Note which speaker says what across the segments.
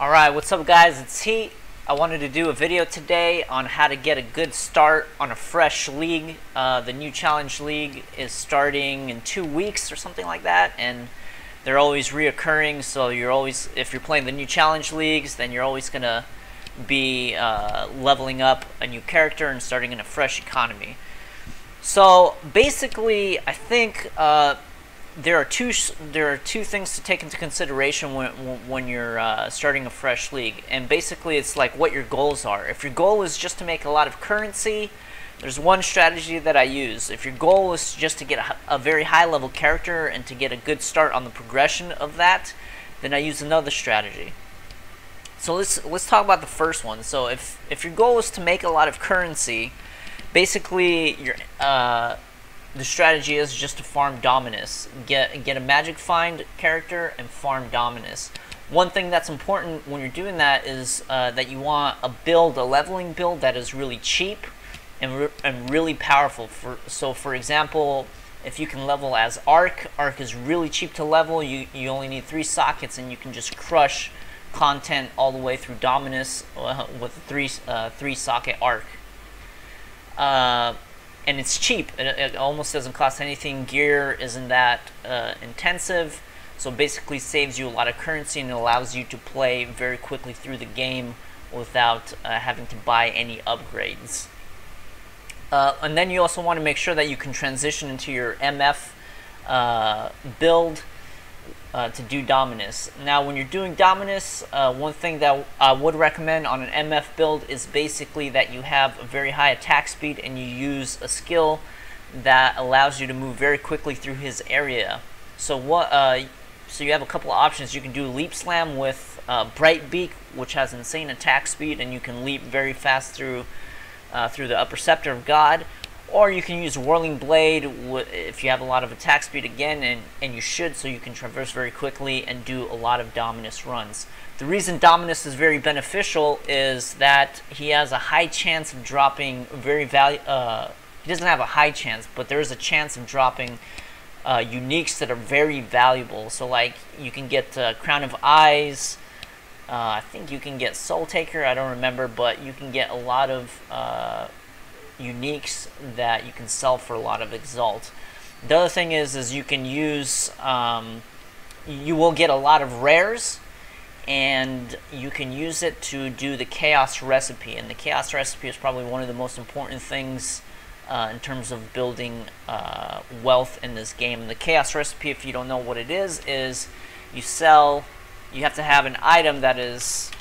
Speaker 1: Alright, what's up guys, it's Heat. I wanted to do a video today on how to get a good start on a fresh league. The new challenge league is starting in 2 weeks or something like that, and they're always reoccurring, so if you're playing the new challenge leagues, then you're always going to be leveling up a new character and starting in a fresh economy. So basically, I think there are two things to take into consideration when you're starting a fresh league, and basically it's like what your goals are. If your goal is just to make a lot of currency, there's one strategy that I use. If your goal is just to get a very high level character and to get a good start on the progression of that, then I use another strategy. So let's talk about the first one. So if your goal is to make a lot of currency, basically the strategy is just to farm Dominus. Get a Magic Find character and farm Dominus. One thing that's important when you're doing that is that you want a leveling build that is really cheap and really powerful. For example, if you can level as Arc is really cheap to level. You only need 3 sockets and you can just crush content all the way through Dominus with a 3 socket Arc. And it's cheap. It almost doesn't cost anything. Gear isn't that intensive, so basically saves you a lot of currency and allows you to play very quickly through the game without having to buy any upgrades. And then you also want to make sure that you can transition into your MF build to do Dominus. Now when you're doing Dominus, one thing that I would recommend on an MF build is basically that you have a very high attack speed and you use a skill that allows you to move very quickly through his area. So you have a couple of options. You can do Leap Slam with Bright Beak, which has insane attack speed, and you can leap very fast through the Upper Scepter of God. Or you can use Whirling Blade if you have a lot of attack speed again, and you should, so you can traverse very quickly and do a lot of Dominus runs. The reason Dominus is very beneficial is that he has a high chance of dropping he doesn't have a high chance, but there is a chance of dropping uniques that are very valuable. So like you can get Crown of Eyes, I think you can get Soul Taker, I don't remember, but you can get a lot of uniques that you can sell for a lot of Exalt. The other thing is you can use you will get a lot of rares, and you can use it to do the Chaos Recipe, and the Chaos Recipe is probably one of the most important things in terms of building wealth in this game. And the Chaos Recipe, if you don't know what it is you have to have an item that is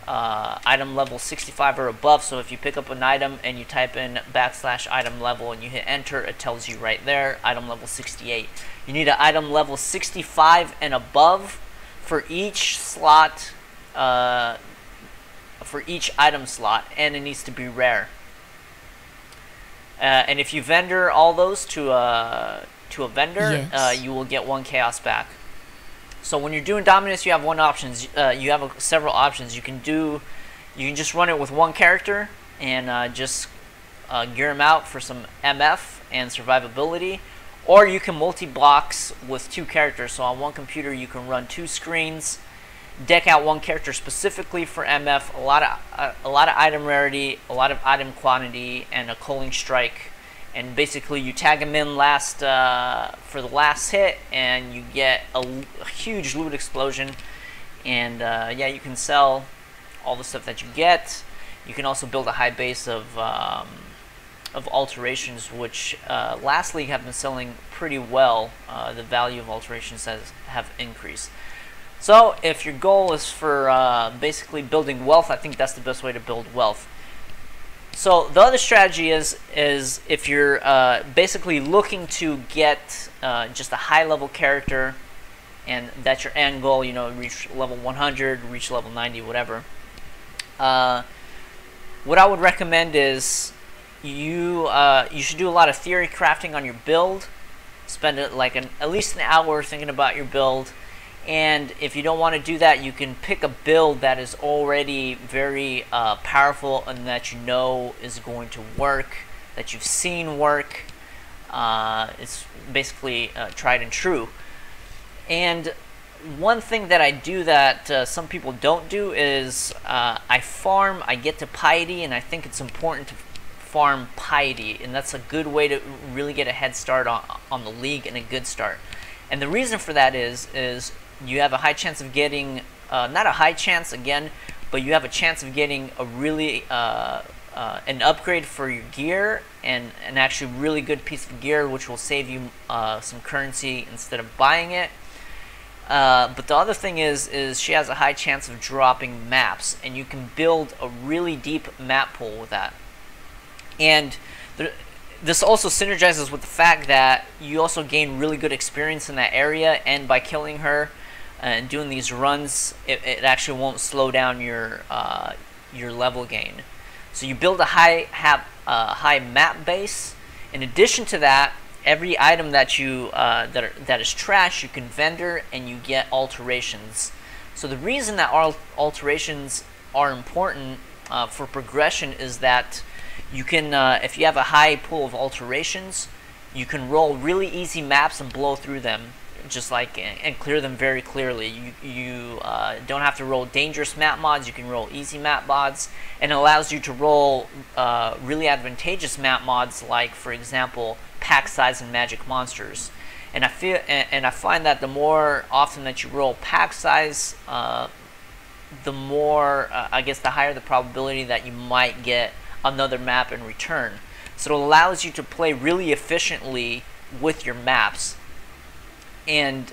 Speaker 1: item level 65 or above. So if you pick up an item and you type in /item level and you hit enter, it tells you right there item level 68. You need an item level 65 and above for each slot, for each item slot, and it needs to be rare. And if you vendor all those to a vendor, yes, you will get 1 chaos back. So when you're doing Dominus, you have several options. You can just run it with 1 character and just gear him out for some MF and survivability, or you can multi-box with 2 characters. So on one computer you can run 2 screens, deck out 1 character specifically for MF, a lot of item rarity, a lot of item quantity, and a culling strike. And basically you tag them in for the last hit, and you get a huge loot explosion. And yeah, you can sell all the stuff that you get. You can also build a high base of alterations, which last league have been selling pretty well. The value of alterations have increased. So if your goal is for basically building wealth, I think that's the best way to build wealth. So the other strategy is if you're basically looking to get just a high level character, and that's your end goal, you know, reach level 100, reach level 90, whatever. What I would recommend is you should do a lot of theory crafting on your build. Spend at least an hour thinking about your build. And if you don't want to do that, you can pick a build that is already very powerful and that you know is going to work, that you've seen work. It's basically tried and true. And one thing that I do that some people don't do is I farm. I get to piety, and I think it's important to farm piety, and that's a good way to really get a head start on the league and a good start. And the reason for that is you have a high chance of getting, not a high chance again, but you have a chance of getting a really an upgrade for your gear, and an actually really good piece of gear, which will save you some currency instead of buying it. But the other thing is she has a high chance of dropping maps, and you can build a really deep map pool with that. And this also synergizes with the fact that you also gain really good experience in that area, and by killing her and doing these runs, it actually won't slow down your level gain. So you build a high map base. In addition to that, every item that you that is trash, you can vendor, and you get alterations. So the reason that alterations are important for progression is that you can, if you have a high pool of alterations, you can roll really easy maps and blow through them, just like, and clear them very clearly. You don't have to roll dangerous map mods. You can roll easy map mods, and it allows you to roll really advantageous map mods, like, for example, pack size and magic monsters. And I find that the more often that you roll pack size, the more I guess the higher the probability that you might get another map in return. So it allows you to play really efficiently with your maps. And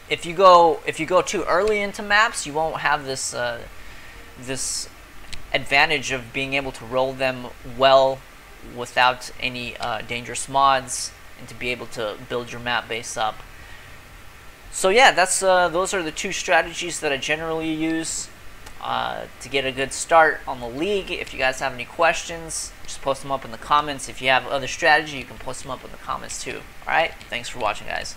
Speaker 1: if you go too early into maps, you won't have this this advantage of being able to roll them well without any dangerous mods, and to be able to build your map base up. So yeah, that's those are the two strategies that I generally use to get a good start on the league. If you guys have any questions, just post them up in the comments. If you have other strategy, you can post them up in the comments too. Alright, thanks for watching, guys.